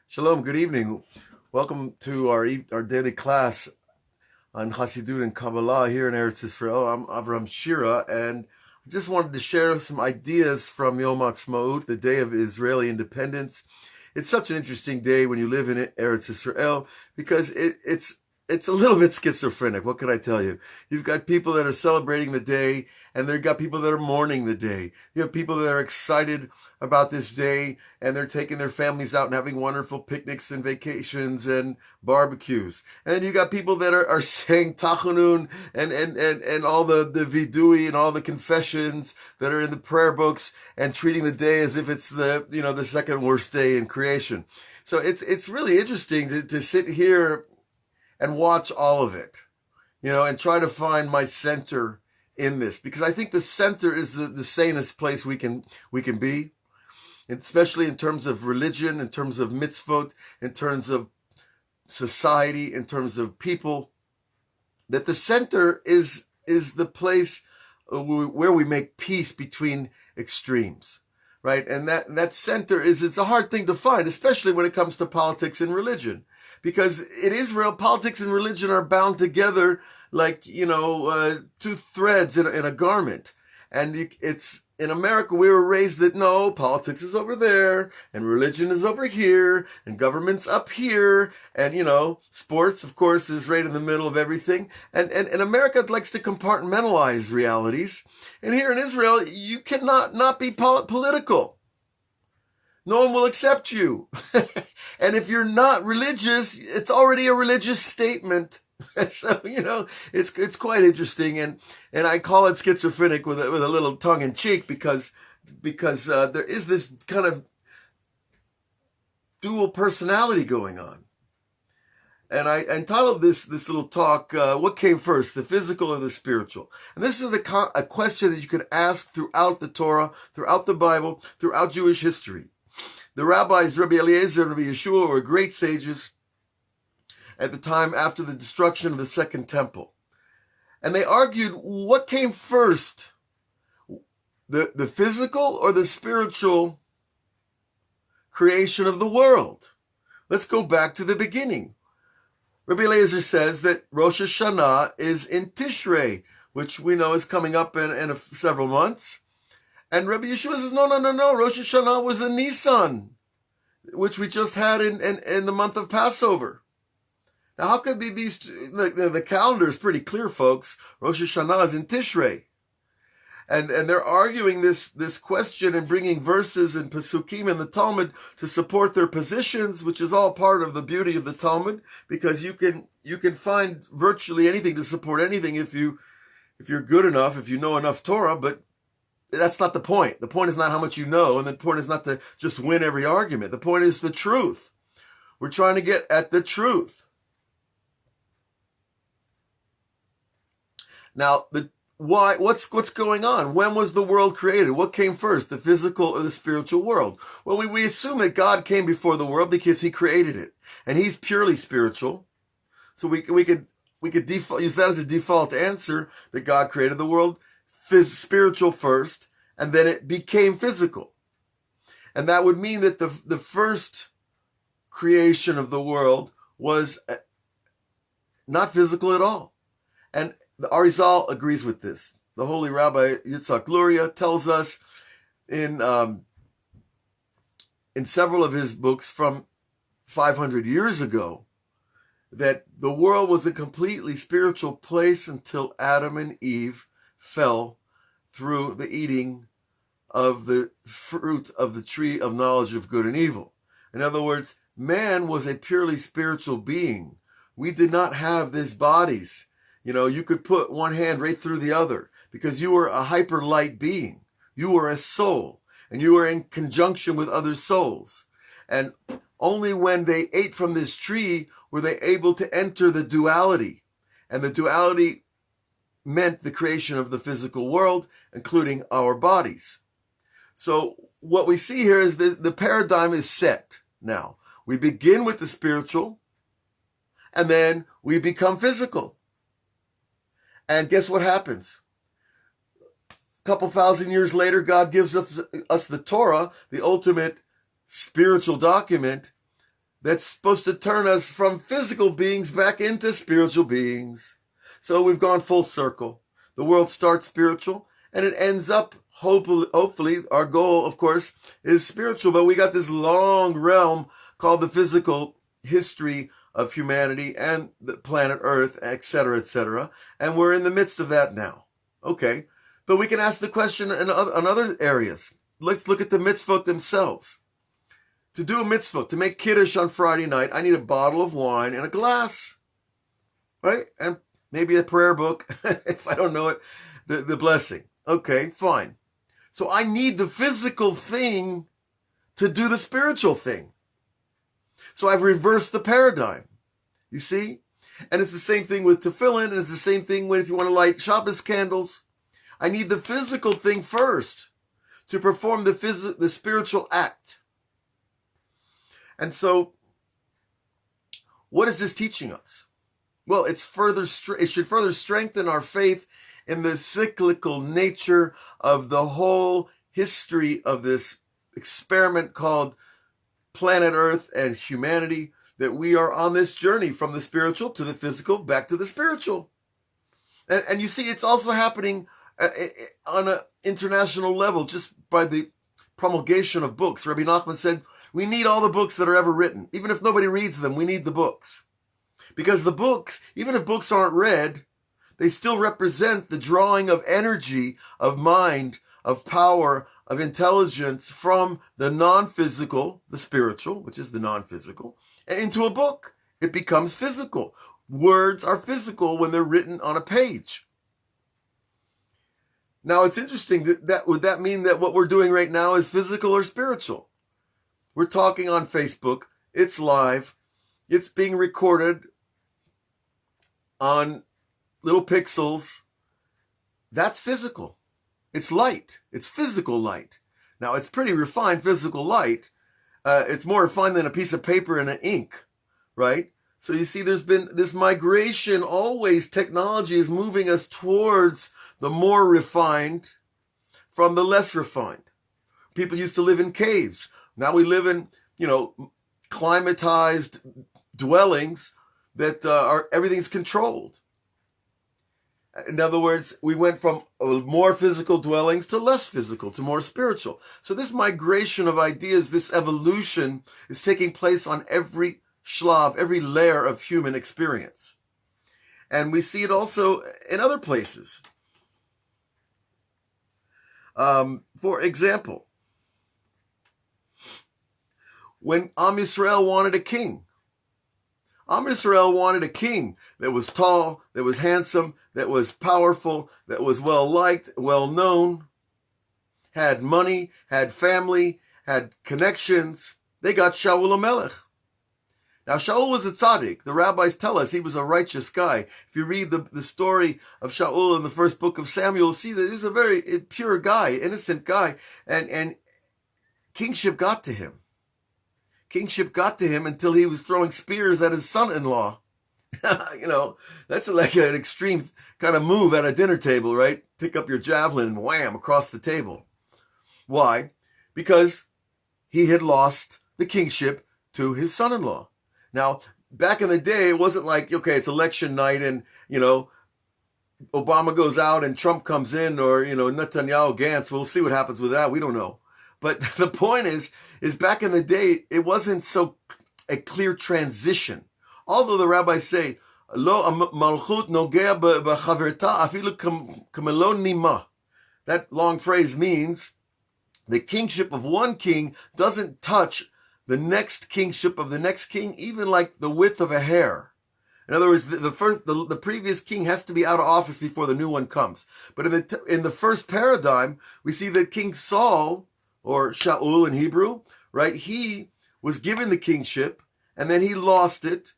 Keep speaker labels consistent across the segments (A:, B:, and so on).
A: Shalom, good evening. Welcome to our daily class on Hasidut and Kabbalah here in Eretz Israel. I'm Avraham Shira, and I just wanted to share some ideas from Yom Ha'atzmaut, the day of Israeli independence. It's such an interesting day when you live in Eretz Israel because it's a little bit schizophrenic. What can I tell you? You've got people that are celebrating the day, and they've got people that are mourning the day. You have people that are excited about this day, and they're taking their families out and having wonderful picnics and vacations and barbecues. And then you got people that are saying Tachanun and all the vidui and all the confessions that are in the prayer books and treating the day as if it's the second worst day in creation. So it's really interesting to sit here and watch all of it, and try to find my center in this, because I think the center is the sanest place we can be, especially in terms of religion, in terms of mitzvot, in terms of society, in terms of people, that the center is the place where we make peace between extremes, right? And that center it's a hard thing to find, especially when it comes to politics and religion. Because in Israel, politics and religion are bound together like, two threads in a garment. And it's in America, we were raised that no, politics is over there, and religion is over here, and government's up here, and, sports, of course, is right in the middle of everything. And America likes to compartmentalize realities. And here in Israel, you cannot not be political. No one will accept you. And if you're not religious, it's already a religious statement. So, it's quite interesting. And I call it schizophrenic with a little tongue in cheek because there is this kind of dual personality going on. And I entitled this little talk, what came first, the physical or the spiritual? And this is a question that you can ask throughout the Torah, throughout the Bible, throughout Jewish history. The rabbis, Rabbi Eliezer and Rabbi Yeshua, were great sages at the time after the destruction of the Second Temple. And they argued, what came first, the physical or the spiritual creation of the world? Let's go back to the beginning. Rabbi Eliezer says that Rosh Hashanah is in Tishrei, which we know is coming up in several months. And Rabbi Yeshua says, no. Rosh Hashanah was in Nisan, which we just had in the month of Passover. Now, how could be these two? The calendar is pretty clear, folks. Rosh Hashanah is in Tishrei. And they're arguing this question and bringing verses and Pesukim in the Talmud to support their positions, which is all part of the beauty of the Talmud, because you can find virtually anything to support anything if you're good enough, if you know enough Torah, but that's not the point. The point is not how much you know, and the point is not to just win every argument. The point is the truth. We're trying to get at the truth. Now, what's going on? When was the world created? What came first, the physical or the spiritual world? Well, we assume that God came before the world because he created it, and he's purely spiritual. So we could use that as a default answer, that God created the world spiritual first, and then it became physical. And that would mean that the first creation of the world was not physical at all. And the Arizal agrees with this. The holy Rabbi Yitzhak Luria tells us in several of his books from 500 years ago that the world was a completely spiritual place until Adam and Eve fell through the eating of the fruit of the tree of knowledge of good and evil. In other words, man was a purely spiritual being. We did not have these bodies. You could put one hand right through the other because you were a hyper light being. You were a soul, and you were in conjunction with other souls. And only when they ate from this tree were they able to enter the duality. And the duality meant the creation of the physical world, including our bodies. So what we see here is the paradigm is set now. We begin with the spiritual, and then we become physical. And guess what happens? A couple thousand years later, God gives us the Torah, the ultimate spiritual document, that's supposed to turn us from physical beings back into spiritual beings. So we've gone full circle. The world starts spiritual and it ends up, hopefully, our goal, of course, is spiritual. But we got this long realm called the physical history of humanity and the planet Earth, etc., etc. And we're in the midst of that now. Okay. But we can ask the question in other areas. Let's look at the mitzvot themselves. To do a mitzvah, to make kiddush on Friday night, I need a bottle of wine and a glass, right? And maybe a prayer book, if I don't know it, the blessing. Okay, fine. So I need the physical thing to do the spiritual thing. So I've reversed the paradigm, you see? And it's the same thing with tefillin, and it's the same thing when if you want to light Shabbos candles. I need the physical thing first to perform the spiritual act. And so, what is this teaching us? Well, it should further strengthen our faith in the cyclical nature of the whole history of this experiment called planet Earth and humanity, that we are on this journey from the spiritual to the physical, back to the spiritual. And you see, it's also happening on an international level just by the promulgation of books. Rabbi Nachman said, we need all the books that are ever written. Even if nobody reads them, we need the books. Because the books, even if books aren't read, they still represent the drawing of energy, of mind, of power, of intelligence from the non-physical, the spiritual, which is the non-physical, and into a book. It becomes physical. Words are physical when they're written on a page. Now, it's interesting that would that mean that what we're doing right now is physical or spiritual? We're talking on Facebook. It's live. It's being recorded on little pixels. That's physical. It's light. It's physical light. Now, it's pretty refined physical light. It's more refined than a piece of paper and an ink, right? So you see, there's been this migration. Always technology is moving us towards the more refined from the less refined. People used to live in caves. Now we live in, climatized dwellings that everything's controlled. In other words, we went from more physical dwellings to less physical, to more spiritual. So this migration of ideas, this evolution is taking place on every shlav, every layer of human experience. And we see it also in other places. For example, when Am Yisrael wanted a king, Am Yisrael wanted a king that was tall, that was handsome, that was powerful, that was well-liked, well-known, had money, had family, had connections. They got Shaul HaMelech. Now, Shaul was a tzaddik. The rabbis tell us he was a righteous guy. If you read the story of Shaul in the first book of Samuel, you'll see that he was a very pure guy, innocent guy, and kingship got to him. Kingship got to him until he was throwing spears at his son-in-law. That's like an extreme kind of move at a dinner table, right? Pick up your javelin and wham, across the table. Why? Because he had lost the kingship to his son-in-law. Now, back in the day, it wasn't like, okay, it's election night and, Obama goes out and Trump comes in, or, Netanyahu, Gantz. We'll see what happens with that. We don't know. But the point is back in the day, it wasn't so a clear transition. Although the rabbis say, Lo malchut nogea b'chaverta afilu kamelon nima. That long phrase means the kingship of one king doesn't touch the next kingship of the next king, even like the width of a hair. In other words, the previous king has to be out of office before the new one comes. But in the first paradigm, we see that King Saul, or Shaul in Hebrew, right? He was given the kingship, and then he lost it.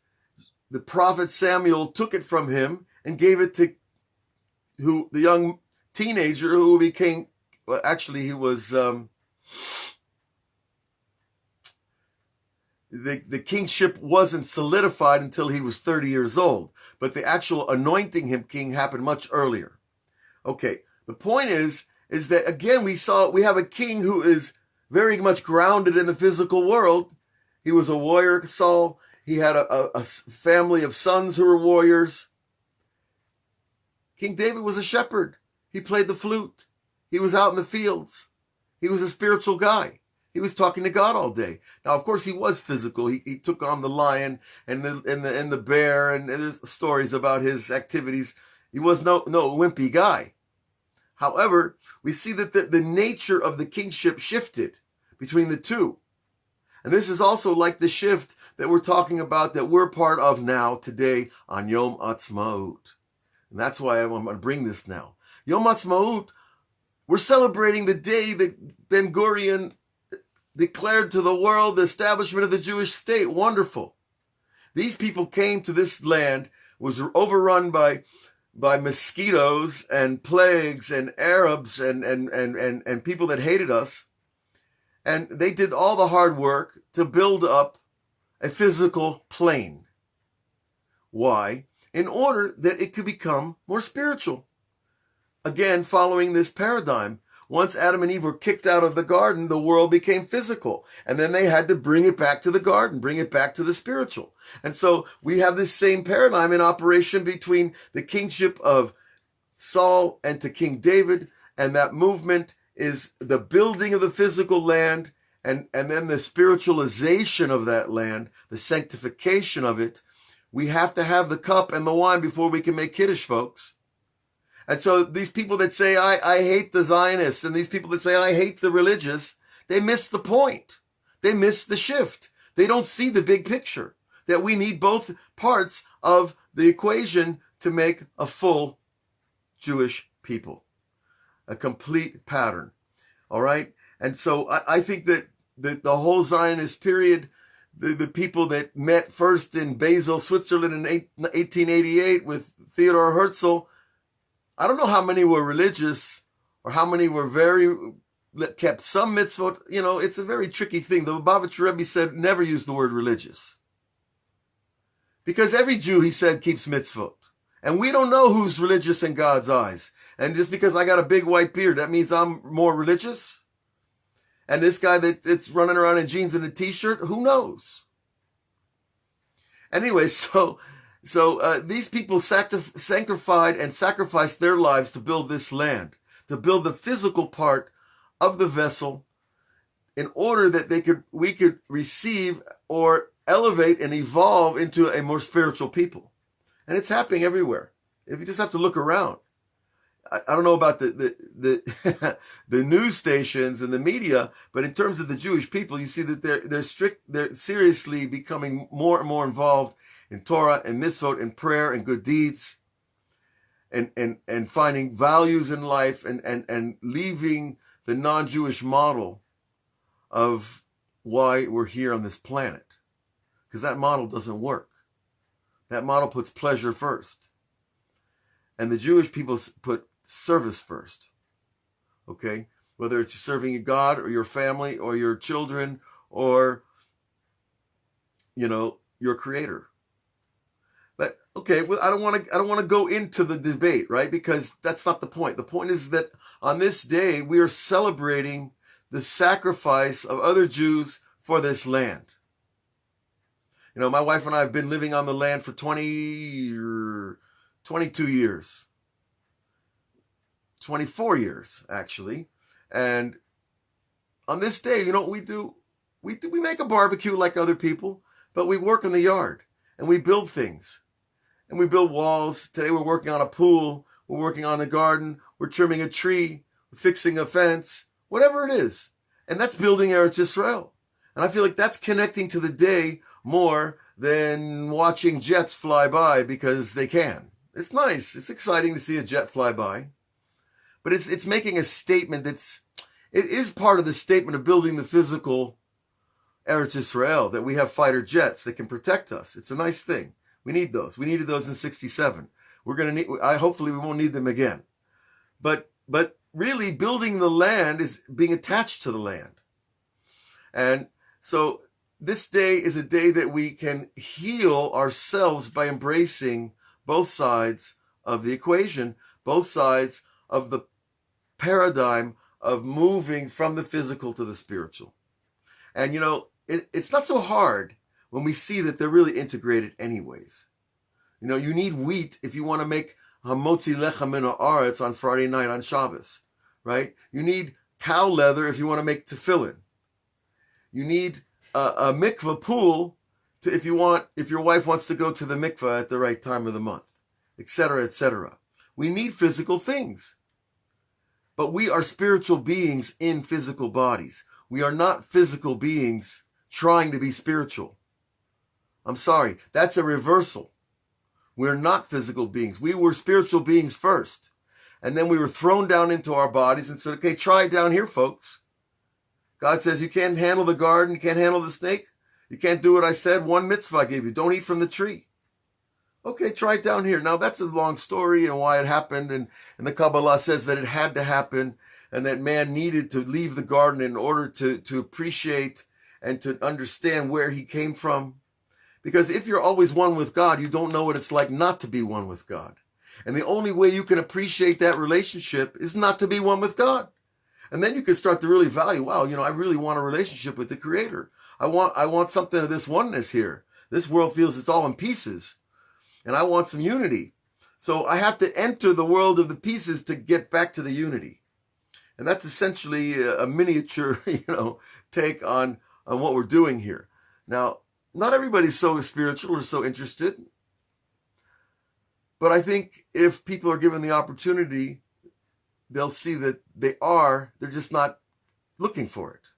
A: The prophet Samuel took it from him and gave it to the young teenager who became, well, actually he was, the kingship wasn't solidified until he was 30 years old, but the actual anointing him king happened much earlier. Okay, the point is that again we have a king who is very much grounded in the physical world, He was a warrior, Saul. He had a family of sons who were warriors. King David was a shepherd. He played the flute. He was out in the fields. He was a spiritual guy. He was talking to God all day. Now, of course, he was physical. He took on the lion and the bear, and there's stories about his activities. He was no wimpy guy. However, we see that the nature of the kingship shifted between the two. And this is also like the shift that we're talking about that we're part of now, today, on Yom Ha'atzmaut. And that's why I'm going to bring this now. Yom Ha'atzmaut, we're celebrating the day that Ben Gurion declared to the world the establishment of the Jewish state. Wonderful. These people came to this land, was overrun by mosquitoes and plagues and Arabs and people that hated us. And they did all the hard work to build up a physical plane. Why? In order that it could become more spiritual. Again, following this paradigm, once Adam and Eve were kicked out of the garden, the world became physical. And then they had to bring it back to the garden, bring it back to the spiritual. And so we have this same paradigm in operation between the kingship of Saul and to King David. And that movement is the building of the physical land and then the spiritualization of that land, the sanctification of it. We have to have the cup and the wine before we can make Kiddush, folks. And so these people that say, I hate the Zionists, and these people that say, I hate the religious, they miss the point. They miss the shift. They don't see the big picture, that we need both parts of the equation to make a full Jewish people, a complete pattern. All right? And so I think that the whole Zionist period, the people that met first in Basel, Switzerland in 1888 with Theodor Herzl, I don't know how many were religious or how many were kept some mitzvot. You know, it's a very tricky thing. The Lubavitcher Rebbe said, never use the word religious. Because every Jew, he said, keeps mitzvot. And we don't know who's religious in God's eyes. And just because I got a big white beard, that means I'm more religious? And this guy that's running around in jeans and a t-shirt, who knows? Anyway, so these people sanctified and sacrificed their lives to build this land, to build the physical part of the vessel in order that we could receive or elevate and evolve into a more spiritual people. And it's happening everywhere. If you just have to look around. I don't know about the news stations and the media, but in terms of the Jewish people, you see that they're seriously becoming more and more involved in Torah and mitzvot and prayer and good deeds and finding values in life and leaving the non-Jewish model of why we're here on this planet. Because that model doesn't work. That model puts pleasure first. And the Jewish people put service first. Okay? Whether it's serving God or your family or your children or, your creator. But okay, well, I don't want to go into the debate, right? Because that's not the point. The point is that on this day we are celebrating the sacrifice of other Jews for this land. My wife and I have been living on the land for 22 years. 24 years, actually. And on this day, what we do? We make a barbecue like other people, but we work in the yard and we build things. And we build walls. Today we're working on a pool. We're working on a garden. We're trimming a tree. We're fixing a fence. Whatever it is. And that's building Eretz Yisrael. And I feel like that's connecting to the day more than watching jets fly by because they can. It's nice. It's exciting to see a jet fly by. But it's making a statement it is part of the statement of building the physical Eretz Yisrael, that we have fighter jets that can protect us. It's a nice thing. We need those. We needed those in 1967. Hopefully we won't need them again. But really building the land is being attached to the land. And so this day is a day that we can heal ourselves by embracing both sides of the equation, both sides of the paradigm of moving from the physical to the spiritual. And it's not so hard when we see that they're really integrated anyways. You know, you need wheat if you want to make hamotzi lechem min haaretz on Friday night on Shabbos, right? You need cow leather if you want to make tefillin. You need a mikveh pool if your wife wants to go to the mikveh at the right time of the month, etc., etc. We need physical things. But we are spiritual beings in physical bodies. We are not physical beings trying to be spiritual. I'm sorry, that's a reversal. We're not physical beings. We were spiritual beings first. And then we were thrown down into our bodies and said, okay, try it down here, folks. God says, you can't handle the garden, you can't handle the snake. You can't do what I said. One mitzvah I gave you. Don't eat from the tree. Okay, try it down here. Now, that's a long story and why it happened. And the Kabbalah says that it had to happen and that man needed to leave the garden in order to appreciate and to understand where he came from. Because if you're always one with God, you don't know what it's like not to be one with God. And the only way you can appreciate that relationship is not to be one with God. And then you can start to really value, wow, you know, I really want a relationship with the Creator. I want something of this oneness here. This world feels it's all in pieces. And I want some unity. So I have to enter the world of the pieces to get back to the unity. And that's essentially a miniature, take on what we're doing here. Now, not everybody's so spiritual or so interested. But I think if people are given the opportunity, they'll see that they're just not looking for it.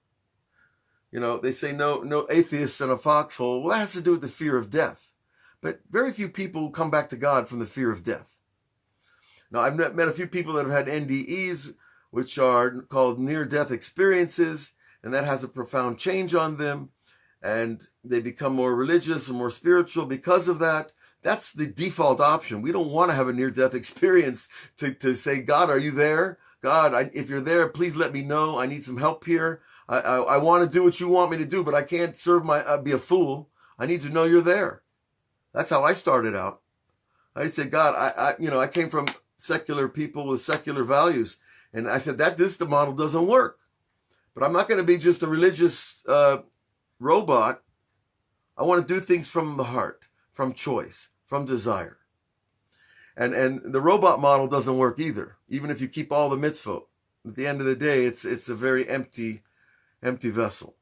A: You know, they say no atheists in a foxhole. Well, that has to do with the fear of death. But very few people come back to God from the fear of death. Now, I've met a few people that have had NDEs, which are called near-death experiences, and that has a profound change on them, and they become more religious and more spiritual because of that. That's the default option. We don't want to have a near-death experience to say, God, are you there? God, if you're there, please let me know. I need some help here. I want to do what you want me to do, but I can't be a fool. I need to know you're there. That's how I started out. I said, God, I came from secular people with secular values. And I said, the model doesn't work. But I'm not going to be just a religious robot. I want to do things from the heart, from choice, from desire. And the robot model doesn't work either, even if you keep all the mitzvot. At the end of the day, it's a very empty vessel.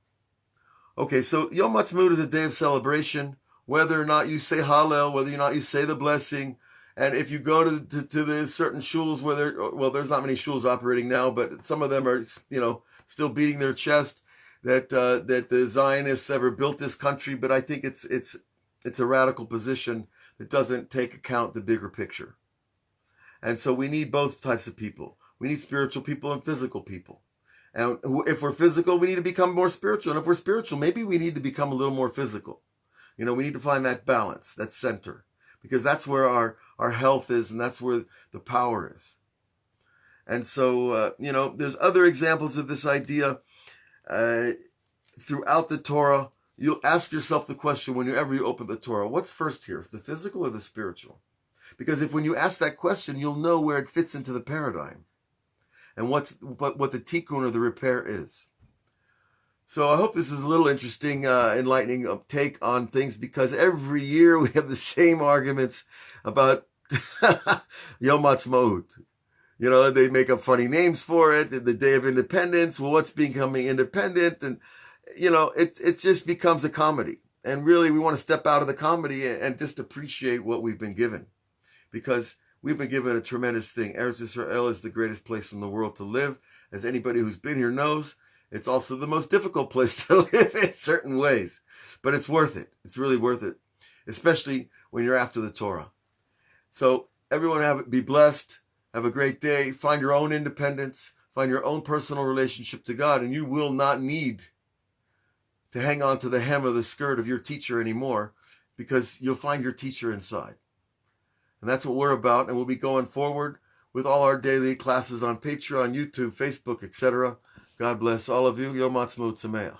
A: Okay, so Yom Ha'atzmaut is a day of celebration, whether or not you say Hallel, whether or not you say the blessing. And if you go to the certain shuls where there's not many shuls operating now, but some of them are, still beating their chest that the Zionists ever built this country. But I think it's a radical position that doesn't take account the bigger picture. And so we need both types of people. We need spiritual people and physical people. And if we're physical, we need to become more spiritual. And if we're spiritual, maybe we need to become a little more physical. We need to find that balance, that center, because that's where our health is and that's where the power is. And so, there's other examples of this idea throughout the Torah. You'll ask yourself the question whenever you open the Torah, what's first here, the physical or the spiritual? Because when you ask that question, you'll know where it fits into the paradigm and what the tikkun or the repair is. So I hope this is a little interesting, enlightening take on things, because every year we have the same arguments about Yom Ha'atzmaut. They make up funny names for it, the Day of Independence. Well, what's becoming independent? And, it just becomes a comedy. And really, we want to step out of the comedy and just appreciate what we've been given. Because we've been given a tremendous thing. Eretz Israel is the greatest place in the world to live. As anybody who's been here knows, it's also the most difficult place to live in certain ways. But it's worth it. It's really worth it. Especially when you're after the Torah. So everyone be blessed. Have a great day. Find your own independence. Find your own personal relationship to God. And you will not need to hang on to the hem of the skirt of your teacher anymore, because you'll find your teacher inside. And that's what we're about. And we'll be going forward with all our daily classes on Patreon, YouTube, Facebook, etc. God bless all of you. Yom Ha'atzmaut Sameach.